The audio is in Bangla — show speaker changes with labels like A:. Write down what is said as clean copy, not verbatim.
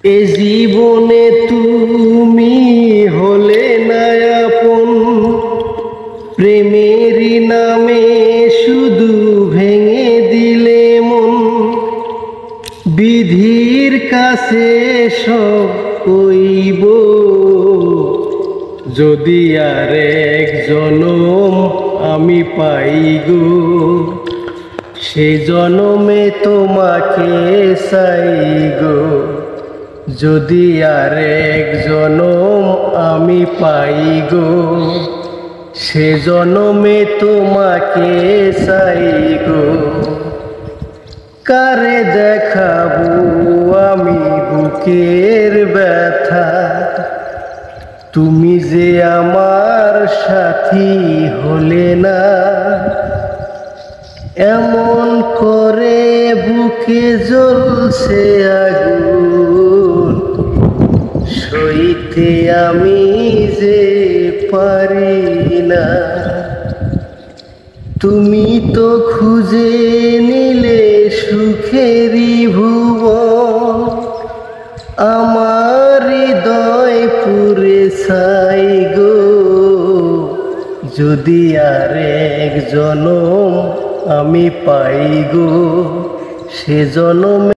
A: এ জীবনে তুমি হলে না আপন, প্রেমেরই নামে শুধু ভেঙে দিলে মন। বিধির কাছে সব কইব, যদি আর এক জনম আমি পাই গো, সে জনমে তোমাকে চাই গো। যদি আর এক জনম আমি পাই গো, সে জনমে তোমাকে চাই গো। কারে দেখাবো আমি বুকের ব্যথা, তুমি যে আমার সাথী হলে না। এমন করে বুকে জ্বলছে আগুন, সইতে আমি যে পারি না। তুমি তো খুঁজে নিলে সুখেরই ভুবন, আমার হৃদয় পুরে ছাই গো। যদি আর এক জনম আমি পাই গো, সে জনমে